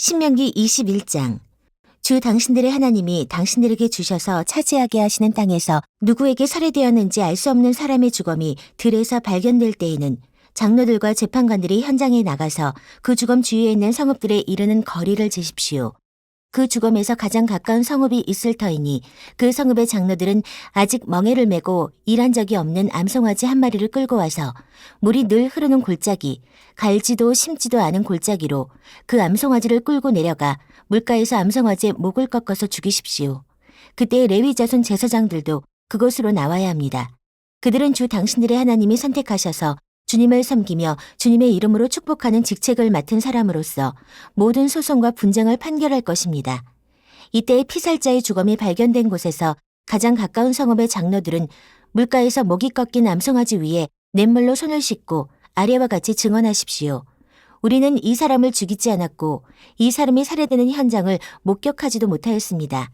신명기 21장. 주 당신들의 하나님이 당신들에게 주셔서 차지하게 하시는 땅에서 누구에게 살해되었는지 알 수 없는 사람의 주검이 들에서 발견될 때에는 장로들과 재판관들이 현장에 나가서 그 주검 주위에 있는 성읍들에 이르는 거리를 재십시오. 그 주검에서 가장 가까운 성읍이 있을 터이니 그 성읍의 장로들은 아직 멍에를 메고 일한 적이 없는 암송아지 한 마리를 끌고 와서 물이 늘 흐르는 골짜기, 갈지도 심지도 않은 골짜기로 그 암송아지를 끌고 내려가 물가에서 암송아지의 목을 꺾어서 죽이십시오. 그때 레위 자손 제사장들도 그곳으로 나와야 합니다. 그들은 주 당신들의 하나님이 선택하셔서 주님을 섬기며 주님의 이름으로 축복하는 직책을 맡은 사람으로서 모든 소송과 분쟁을 판결할 것입니다. 이때 피살자의 주검이 발견된 곳에서 가장 가까운 성읍의 장로들은 물가에서 목이 꺾인 암송아지 위에 냇물로 손을 씻고 아래와 같이 증언하십시오. 우리는 이 사람을 죽이지 않았고 이 사람이 살해되는 현장을 목격하지도 못하였습니다.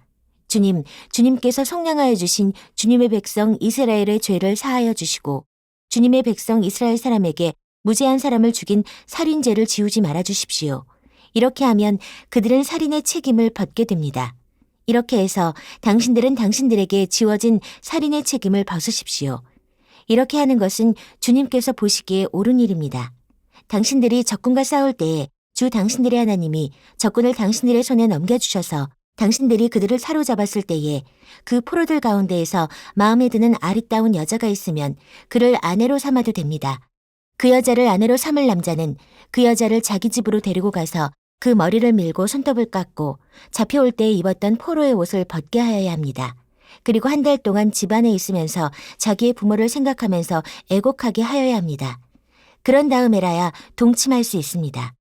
주님께서 속량하여 주신 주님의 백성 이스라엘의 죄를 사하여 주시고 주님의 백성 이스라엘 사람에게 무죄한 사람을 죽인 살인죄를 지우지 말아 주십시오. 이렇게 하면 그들은 살인의 책임을 벗게 됩니다. 이렇게 해서 당신들은 당신들에게 지워진 살인의 책임을 벗으십시오. 이렇게 하는 것은 주님께서 보시기에 옳은 일입니다. 당신들이 적군과 싸울 때에 주 당신들의 하나님이 적군을 당신들의 손에 넘겨주셔서 당신들이 그들을 사로잡았을 때에 그 포로들 가운데에서 마음에 드는 아리따운 여자가 있으면 그를 아내로 삼아도 됩니다. 그 여자를 아내로 삼을 남자는 그 여자를 자기 집으로 데리고 가서 그 머리를 밀고 손톱을 깎고 잡혀올 때 입었던 포로의 옷을 벗게 하여야 합니다. 그리고 한 달 동안 집안에 있으면서 자기의 부모를 생각하면서 애곡하게 하여야 합니다. 그런 다음에라야 동침할 수 있습니다.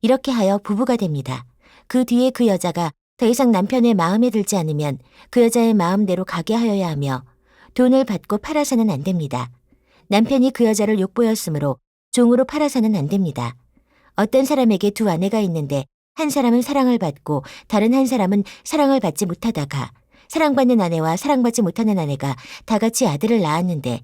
이렇게 하여 부부가 됩니다. 그 뒤에 그 여자가 더 이상 남편의 마음에 들지 않으면 그 여자의 마음대로 가게 하여야 하며 돈을 받고 팔아서는 안 됩니다. 남편이 그 여자를 욕보였으므로 종으로 팔아서는 안 됩니다. 어떤 사람에게 두 아내가 있는데 한 사람은 사랑을 받고 다른 한 사람은 사랑을 받지 못하다가 사랑받는 아내와 사랑받지 못하는 아내가 다 같이 아들을 낳았는데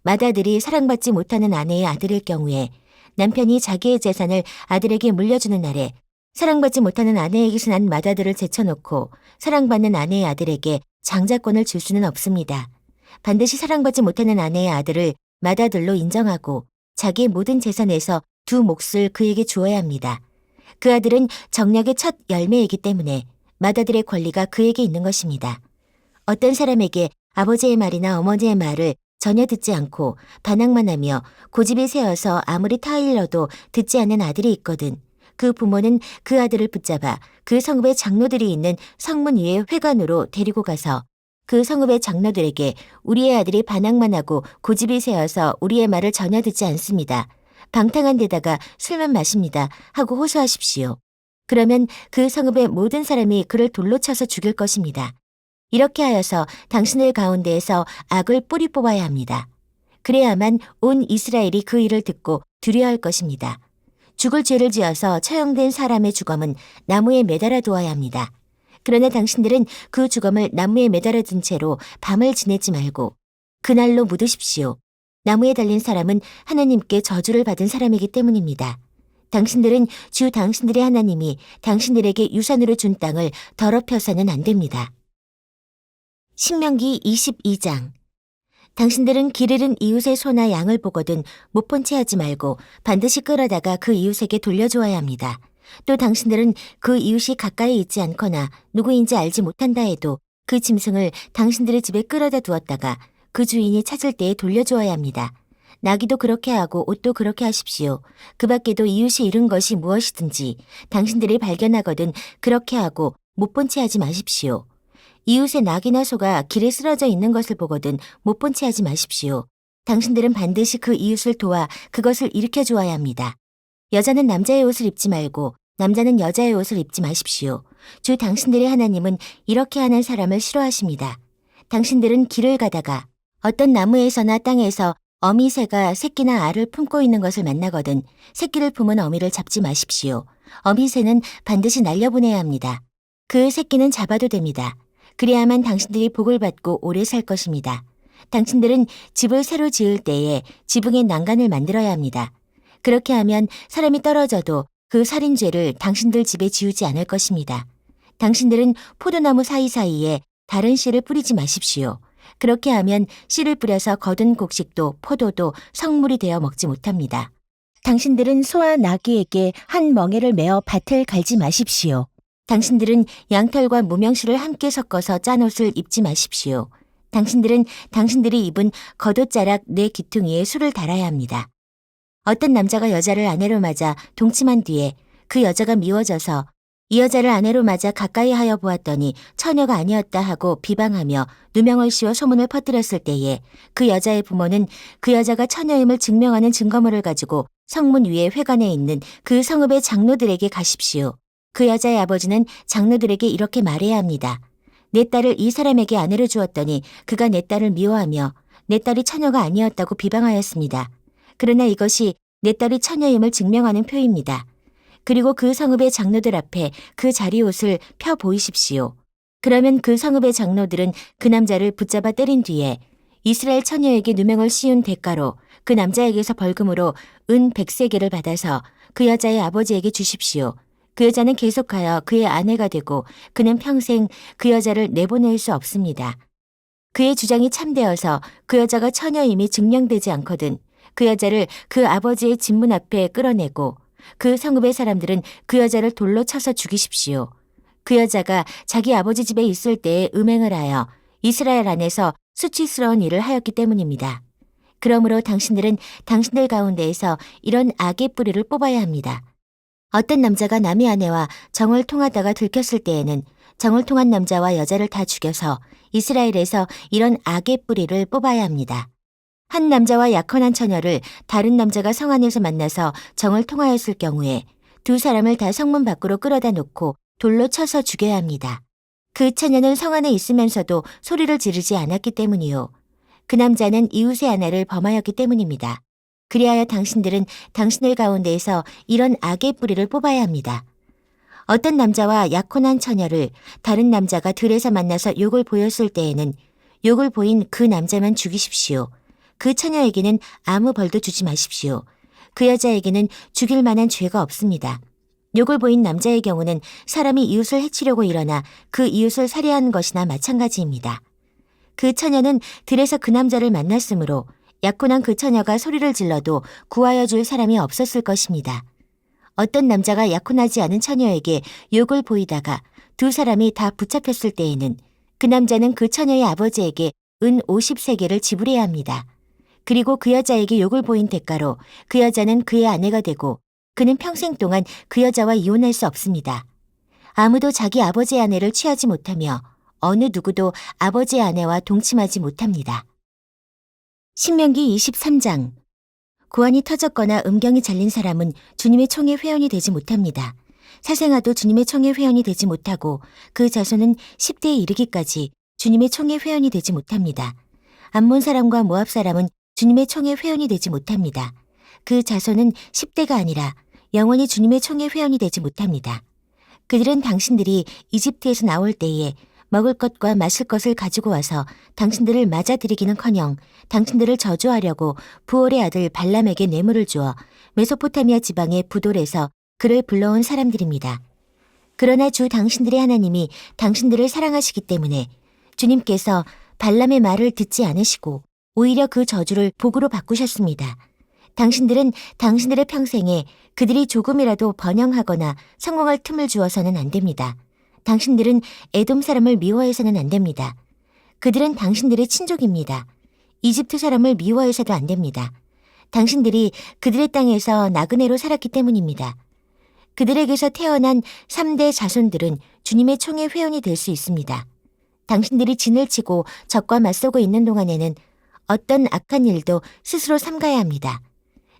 맏아들이 사랑받지 못하는 아내의 아들일 경우에 남편이 자기의 재산을 아들에게 물려주는 날에 사랑받지 못하는 아내에게서 난 맏아들을 제쳐놓고 사랑받는 아내의 아들에게 장자권을 줄 수는 없습니다. 반드시 사랑받지 못하는 아내의 아들을 맏아들로 인정하고 자기의 모든 재산에서 두 몫을 그에게 주어야 합니다. 그 아들은 정략의 첫 열매이기 때문에 맏아들의 권리가 그에게 있는 것입니다. 어떤 사람에게 아버지의 말이나 어머니의 말을 전혀 듣지 않고 반항만 하며 고집이 세어서 아무리 타일러도 듣지 않는 아들이 있거든 그 부모는 그 아들을 붙잡아 그 성읍의 장로들이 있는 성문 위의 회관으로 데리고 가서 그 성읍의 장로들에게 우리의 아들이 반항만 하고 고집이 세어서 우리의 말을 전혀 듣지 않습니다. 방탕한 데다가 술만 마십니다. 하고 호소하십시오. 그러면 그 성읍의 모든 사람이 그를 돌로 쳐서 죽일 것입니다. 이렇게 하여서 당신들 가운데에서 악을 뿌리 뽑아야 합니다. 그래야만 온 이스라엘이 그 일을 듣고 두려워할 것입니다. 죽을 죄를 지어서 처형된 사람의 주검은 나무에 매달아 두어야 합니다. 그러나 당신들은 그 주검을 나무에 매달아 둔 채로 밤을 지내지 말고 그날로 묻으십시오. 나무에 달린 사람은 하나님께 저주를 받은 사람이기 때문입니다. 당신들은 주 당신들의 하나님이 당신들에게 유산으로 준 땅을 더럽혀서는 안 됩니다. 신명기 22장. 당신들은 길 잃은 이웃의 소나 양을 보거든 못 본 채 하지 말고 반드시 끌어다가 그 이웃에게 돌려주어야 합니다. 또 당신들은 그 이웃이 가까이 있지 않거나 누구인지 알지 못한다 해도 그 짐승을 당신들의 집에 끌어다 두었다가 그 주인이 찾을 때에 돌려주어야 합니다. 나귀도 그렇게 하고 옷도 그렇게 하십시오. 그 밖에도 이웃이 잃은 것이 무엇이든지 당신들이 발견하거든 그렇게 하고 못 본 채 하지 마십시오. 이웃의 낙이나 소가 길에 쓰러져 있는 것을 보거든 못 본 채 하지 마십시오. 당신들은 반드시 그 이웃을 도와 그것을 일으켜 주어야 합니다. 여자는 남자의 옷을 입지 말고 남자는 여자의 옷을 입지 마십시오. 주 당신들의 하나님은 이렇게 하는 사람을 싫어하십니다. 당신들은 길을 가다가 어떤 나무에서나 땅에서 어미새가 새끼나 알을 품고 있는 것을 만나거든 새끼를 품은 어미를 잡지 마십시오. 어미새는 반드시 날려보내야 합니다. 그 새끼는 잡아도 됩니다. 그래야만 당신들이 복을 받고 오래 살 것입니다. 당신들은 집을 새로 지을 때에 지붕에 난간을 만들어야 합니다. 그렇게 하면 사람이 떨어져도 그 살인죄를 당신들 집에 지우지 않을 것입니다. 당신들은 포도나무 사이사이에 다른 씨를 뿌리지 마십시오. 그렇게 하면 씨를 뿌려서 거둔 곡식도 포도도 성물이 되어 먹지 못합니다. 당신들은 소와 나귀에게 한 멍에를 메어 밭을 갈지 마십시오. 당신들은 양털과 무명수를 함께 섞어서 짠 옷을 입지 마십시오. 당신들은 당신들이 입은 겉옷자락 네 귀퉁이에 술을 달아야 합니다. 어떤 남자가 여자를 아내로 맞아 동침한 뒤에 그 여자가 미워져서 이 여자를 아내로 맞아 가까이 하여 보았더니 처녀가 아니었다 하고 비방하며 누명을 씌워 소문을 퍼뜨렸을 때에 그 여자의 부모는 그 여자가 처녀임을 증명하는 증거물을 가지고 성문 위에 회관에 있는 그 성읍의 장로들에게 가십시오. 그 여자의 아버지는 장로들에게 이렇게 말해야 합니다. 내 딸을 이 사람에게 아내로 주었더니 그가 내 딸을 미워하며 내 딸이 처녀가 아니었다고 비방하였습니다. 그러나 이것이 내 딸이 처녀임을 증명하는 표입니다. 그리고 그 성읍의 장로들 앞에 그 자리옷을 펴 보이십시오. 그러면 그 성읍의 장로들은 그 남자를 붙잡아 때린 뒤에 이스라엘 처녀에게 누명을 씌운 대가로 그 남자에게서 벌금으로 은 100세겔을 받아서 그 여자의 아버지에게 주십시오. 그 여자는 계속하여 그의 아내가 되고 그는 평생 그 여자를 내보낼 수 없습니다. 그의 주장이 참되어서 그 여자가 처녀임이 증명되지 않거든 그 여자를 그 아버지의 집문 앞에 끌어내고 그 성읍의 사람들은 그 여자를 돌로 쳐서 죽이십시오. 그 여자가 자기 아버지 집에 있을 때에 음행을 하여 이스라엘 안에서 수치스러운 일을 하였기 때문입니다. 그러므로 당신들은 당신들 가운데에서 이런 악의 뿌리를 뽑아야 합니다. 어떤 남자가 남의 아내와 정을 통하다가 들켰을 때에는 정을 통한 남자와 여자를 다 죽여서 이스라엘에서 이런 악의 뿌리를 뽑아야 합니다. 한 남자와 약혼한 처녀를 다른 남자가 성 안에서 만나서 정을 통하였을 경우에 두 사람을 다 성문 밖으로 끌어다 놓고 돌로 쳐서 죽여야 합니다. 그 처녀는 성 안에 있으면서도 소리를 지르지 않았기 때문이요. 그 남자는 이웃의 아내를 범하였기 때문입니다. 그리하여 당신들은 당신들 가운데에서 이런 악의 뿌리를 뽑아야 합니다. 어떤 남자와 약혼한 처녀를 다른 남자가 들에서 만나서 욕을 보였을 때에는 욕을 보인 그 남자만 죽이십시오. 그 처녀에게는 아무 벌도 주지 마십시오. 그 여자에게는 죽일 만한 죄가 없습니다. 욕을 보인 남자의 경우는 사람이 이웃을 해치려고 일어나 그 이웃을 살해한 것이나 마찬가지입니다. 그 처녀는 들에서 그 남자를 만났으므로 약혼한 그 처녀가 소리를 질러도 구하여 줄 사람이 없었을 것입니다. 어떤 남자가 약혼하지 않은 처녀에게 욕을 보이다가 두 사람이 다 붙잡혔을 때에는 그 남자는 그 처녀의 아버지에게 은 50세겔을 지불해야 합니다. 그리고 그 여자에게 욕을 보인 대가로 그 여자는 그의 아내가 되고 그는 평생 동안 그 여자와 이혼할 수 없습니다. 아무도 자기 아버지의 아내를 취하지 못하며 어느 누구도 아버지의 아내와 동침하지 못합니다. 신명기 23장. 고환이 터졌거나 음경이 잘린 사람은 주님의 총회 회원이 되지 못합니다. 사생아도 주님의 총회 회원이 되지 못하고 그 자손은 10대에 이르기까지 주님의 총회 회원이 되지 못합니다. 암몬 사람과 모압 사람은 주님의 총회 회원이 되지 못합니다. 그 자손은 10대가 아니라 영원히 주님의 총회 회원이 되지 못합니다. 그들은 당신들이 이집트에서 나올 때에 먹을 것과 마실 것을 가지고 와서 당신들을 맞아들이기는커녕 당신들을 저주하려고 부올의 아들 발람에게 뇌물을 주어 메소포타미아 지방의 부돌에서 그를 불러온 사람들입니다. 그러나 주 당신들의 하나님이 당신들을 사랑하시기 때문에 주님께서 발람의 말을 듣지 않으시고 오히려 그 저주를 복으로 바꾸셨습니다. 당신들은 당신들의 평생에 그들이 조금이라도 번영하거나 성공할 틈을 주어서는 안 됩니다. 당신들은 에돔 사람을 미워해서는 안 됩니다. 그들은 당신들의 친족입니다. 이집트 사람을 미워해서도 안 됩니다. 당신들이 그들의 땅에서 나그네로 살았기 때문입니다. 그들에게서 태어난 3대 자손들은 주님의 총회 회원이 될 수 있습니다. 당신들이 진을 치고 적과 맞서고 있는 동안에는 어떤 악한 일도 스스로 삼가야 합니다.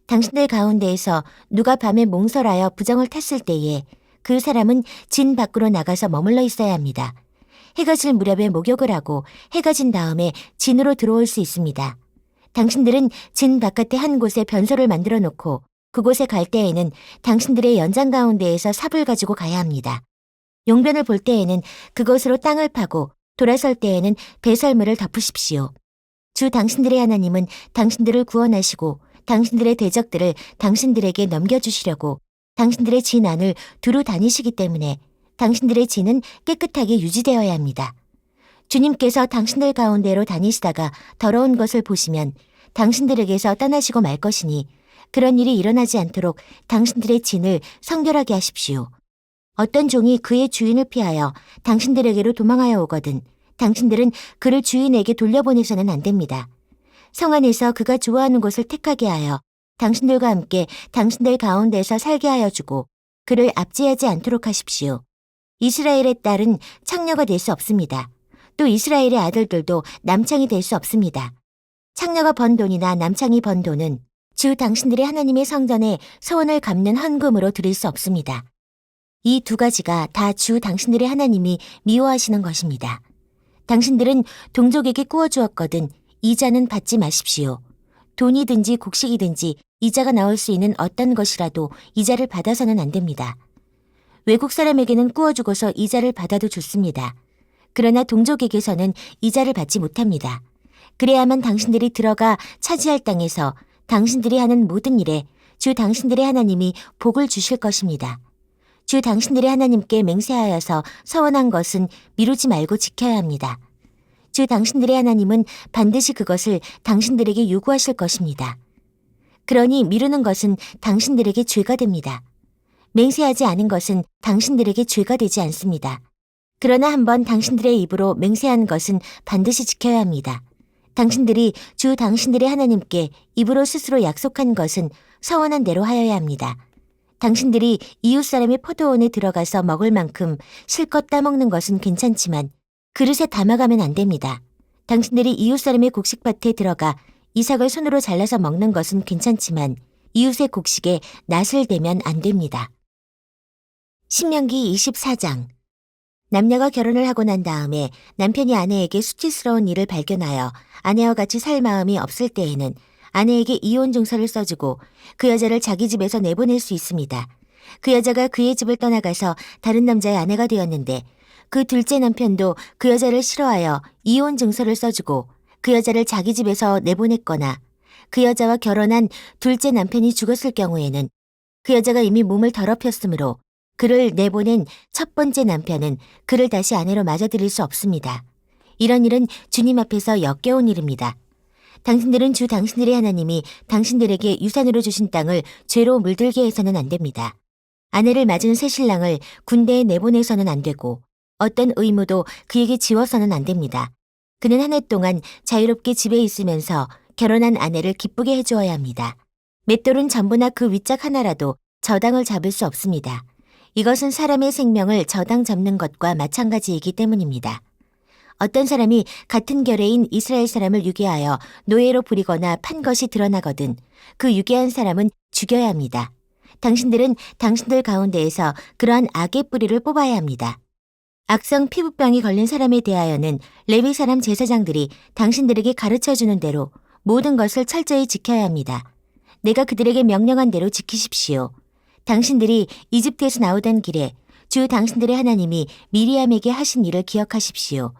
당신들 가운데에서 누가 밤에 몽설하여 부정을 탔을 때에 그 사람은 진 밖으로 나가서 머물러 있어야 합니다. 해가 질 무렵에 목욕을 하고 해가 진 다음에 진으로 들어올 수 있습니다. 당신들은 진 바깥에 한 곳에 변소를 만들어 놓고 그곳에 갈 때에는 당신들의 연장 가운데에서 삽을 가지고 가야 합니다. 용변을 볼 때에는 그것으로 땅을 파고 돌아설 때에는 배설물을 덮으십시오. 주 당신들의 하나님은 당신들을 구원하시고 당신들의 대적들을 당신들에게 넘겨주시려고 당신들의 진 안을 두루 다니시기 때문에 당신들의 진은 깨끗하게 유지되어야 합니다. 주님께서 당신들 가운데로 다니시다가 더러운 것을 보시면 당신들에게서 떠나시고 말 것이니 그런 일이 일어나지 않도록 당신들의 진을 성결하게 하십시오. 어떤 종이 그의 주인을 피하여 당신들에게로 도망하여 오거든 당신들은 그를 주인에게 돌려보내서는 안 됩니다. 성 안에서 그가 좋아하는 곳을 택하게 하여 당신들과 함께 당신들 가운데서 살게 하여 주고 그를 압제하지 않도록 하십시오. 이스라엘의 딸은 창녀가 될 수 없습니다. 또 이스라엘의 아들들도 남창이 될 수 없습니다. 창녀가 번 돈이나 남창이 번 돈은 주 당신들의 하나님의 성전에 소원을 갚는 헌금으로 드릴 수 없습니다. 이 두 가지가 다 주 당신들의 하나님이 미워하시는 것입니다. 당신들은 동족에게 꾸어주었거든 이자는 받지 마십시오. 돈이든지 곡식이든지 이자가 나올 수 있는 어떤 것이라도 이자를 받아서는 안 됩니다. 외국 사람에게는 꾸어주고서 이자를 받아도 좋습니다. 그러나 동족에게서는 이자를 받지 못합니다. 그래야만 당신들이 들어가 차지할 땅에서 당신들이 하는 모든 일에 주 당신들의 하나님이 복을 주실 것입니다. 주 당신들의 하나님께 맹세하여서 서원한 것은 미루지 말고 지켜야 합니다. 주 당신들의 하나님은 반드시 그것을 당신들에게 요구하실 것입니다. 그러니 미루는 것은 당신들에게 죄가 됩니다. 맹세하지 않은 것은 당신들에게 죄가 되지 않습니다. 그러나 한번 당신들의 입으로 맹세한 것은 반드시 지켜야 합니다. 당신들이 주 당신들의 하나님께 입으로 스스로 약속한 것은 서원한 대로 하여야 합니다. 당신들이 이웃 사람의 포도원에 들어가서 먹을 만큼 실컷 따먹는 것은 괜찮지만 그릇에 담아가면 안 됩니다. 당신들이 이웃 사람의 곡식밭에 들어가 이삭을 손으로 잘라서 먹는 것은 괜찮지만 이웃의 곡식에 낫을 대면 안 됩니다. 신명기 24장. 남녀가 결혼을 하고 난 다음에 남편이 아내에게 수치스러운 일을 발견하여 아내와 같이 살 마음이 없을 때에는 아내에게 이혼 증서를 써주고 그 여자를 자기 집에서 내보낼 수 있습니다. 그 여자가 그의 집을 떠나가서 다른 남자의 아내가 되었는데 그 둘째 남편도 그 여자를 싫어하여 이혼 증서를 써주고 그 여자를 자기 집에서 내보냈거나 그 여자와 결혼한 둘째 남편이 죽었을 경우에는 그 여자가 이미 몸을 더럽혔으므로 그를 내보낸 첫 번째 남편은 그를 다시 아내로 맞아들일 수 없습니다. 이런 일은 주님 앞에서 역겨운 일입니다. 당신들은 주 당신들의 하나님이 당신들에게 유산으로 주신 땅을 죄로 물들게 해서는 안 됩니다. 아내를 맞은 새 신랑을 군대에 내보내서는 안 되고 어떤 의무도 그에게 지워서는 안 됩니다. 그는 한 해 동안 자유롭게 집에 있으면서 결혼한 아내를 기쁘게 해주어야 합니다. 맷돌은 전부나 그 윗짝 하나라도 저당을 잡을 수 없습니다. 이것은 사람의 생명을 저당 잡는 것과 마찬가지이기 때문입니다. 어떤 사람이 같은 결의인 이스라엘 사람을 유괴하여 노예로 부리거나 판 것이 드러나거든 그 유괴한 사람은 죽여야 합니다. 당신들은 당신들 가운데에서 그러한 악의 뿌리를 뽑아야 합니다. 악성 피부병이 걸린 사람에 대하여는 레위 사람 제사장들이 당신들에게 가르쳐주는 대로 모든 것을 철저히 지켜야 합니다. 내가 그들에게 명령한 대로 지키십시오. 당신들이 이집트에서 나오던 길에 주 당신들의 하나님이 미리암에게 하신 일을 기억하십시오.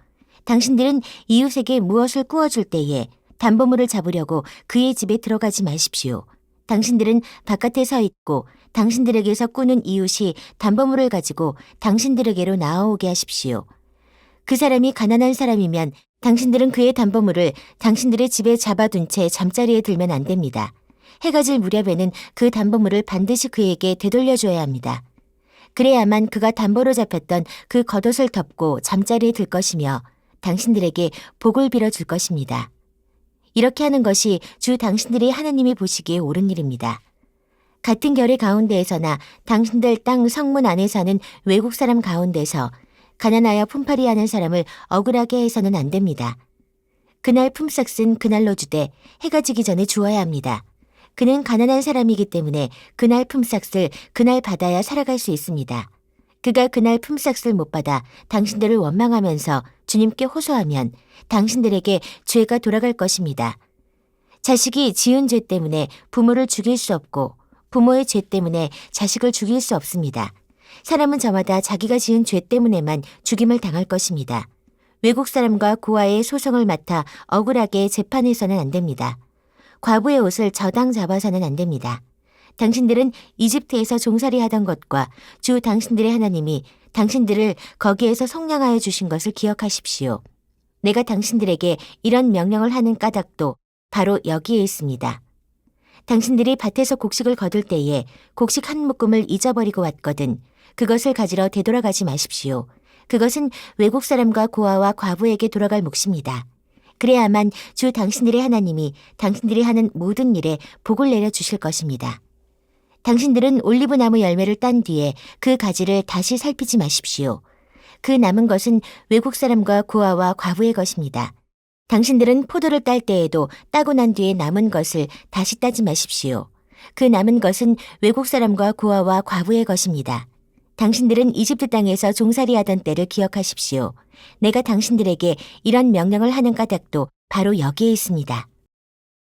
당신들은 이웃에게 무엇을 구워줄 때에 담보물을 잡으려고 그의 집에 들어가지 마십시오. 당신들은 바깥에 서 있고 당신들에게서 꾸는 이웃이 담보물을 가지고 당신들에게로 나아오게 하십시오. 그 사람이 가난한 사람이면 당신들은 그의 담보물을 당신들의 집에 잡아둔 채 잠자리에 들면 안 됩니다. 해가 질 무렵에는 그 담보물을 반드시 그에게 되돌려줘야 합니다. 그래야만 그가 담보로 잡혔던 그 겉옷을 덮고 잠자리에 들 것이며 당신들에게 복을 빌어줄 것입니다. 이렇게 하는 것이 주 당신들이 하나님이 보시기에 옳은 일입니다. 같은 결의 가운데에서나 당신들 땅 성문 안에 사는 외국 사람 가운데서 가난하여 품팔이 하는 사람을 억울하게 해서는 안 됩니다. 그날 품삯은 그날로 주되 해가 지기 전에 주어야 합니다. 그는 가난한 사람이기 때문에 그날 품삯을 그날 받아야 살아갈 수 있습니다. 그가 그날 품삯을 못 받아 당신들을 원망하면서 주님께 호소하면 당신들에게 죄가 돌아갈 것입니다. 자식이 지은 죄 때문에 부모를 죽일 수 없고 부모의 죄 때문에 자식을 죽일 수 없습니다. 사람은 저마다 자기가 지은 죄 때문에만 죽임을 당할 것입니다. 외국 사람과 고아의 소송을 맡아 억울하게 재판해서는 안 됩니다. 과부의 옷을 저당 잡아서는 안 됩니다. 당신들은 이집트에서 종살이 하던 것과 주 당신들의 하나님이 당신들을 거기에서 속량하여 주신 것을 기억하십시오. 내가 당신들에게 이런 명령을 하는 까닭도 바로 여기에 있습니다. 당신들이 밭에서 곡식을 거둘 때에 곡식 한 묶음을 잊어버리고 왔거든 그것을 가지러 되돌아가지 마십시오. 그것은 외국 사람과 고아와 과부에게 돌아갈 몫입니다. 그래야만 주 당신들의 하나님이 당신들이 하는 모든 일에 복을 내려주실 것입니다. 당신들은 올리브나무 열매를 딴 뒤에 그 가지를 다시 살피지 마십시오. 그 남은 것은 외국 사람과 고아와 과부의 것입니다. 당신들은 포도를 딸 때에도 따고 난 뒤에 남은 것을 다시 따지 마십시오. 그 남은 것은 외국 사람과 고아와 과부의 것입니다. 당신들은 이집트 땅에서 종살이 하던 때를 기억하십시오. 내가 당신들에게 이런 명령을 하는 까닭도 바로 여기에 있습니다.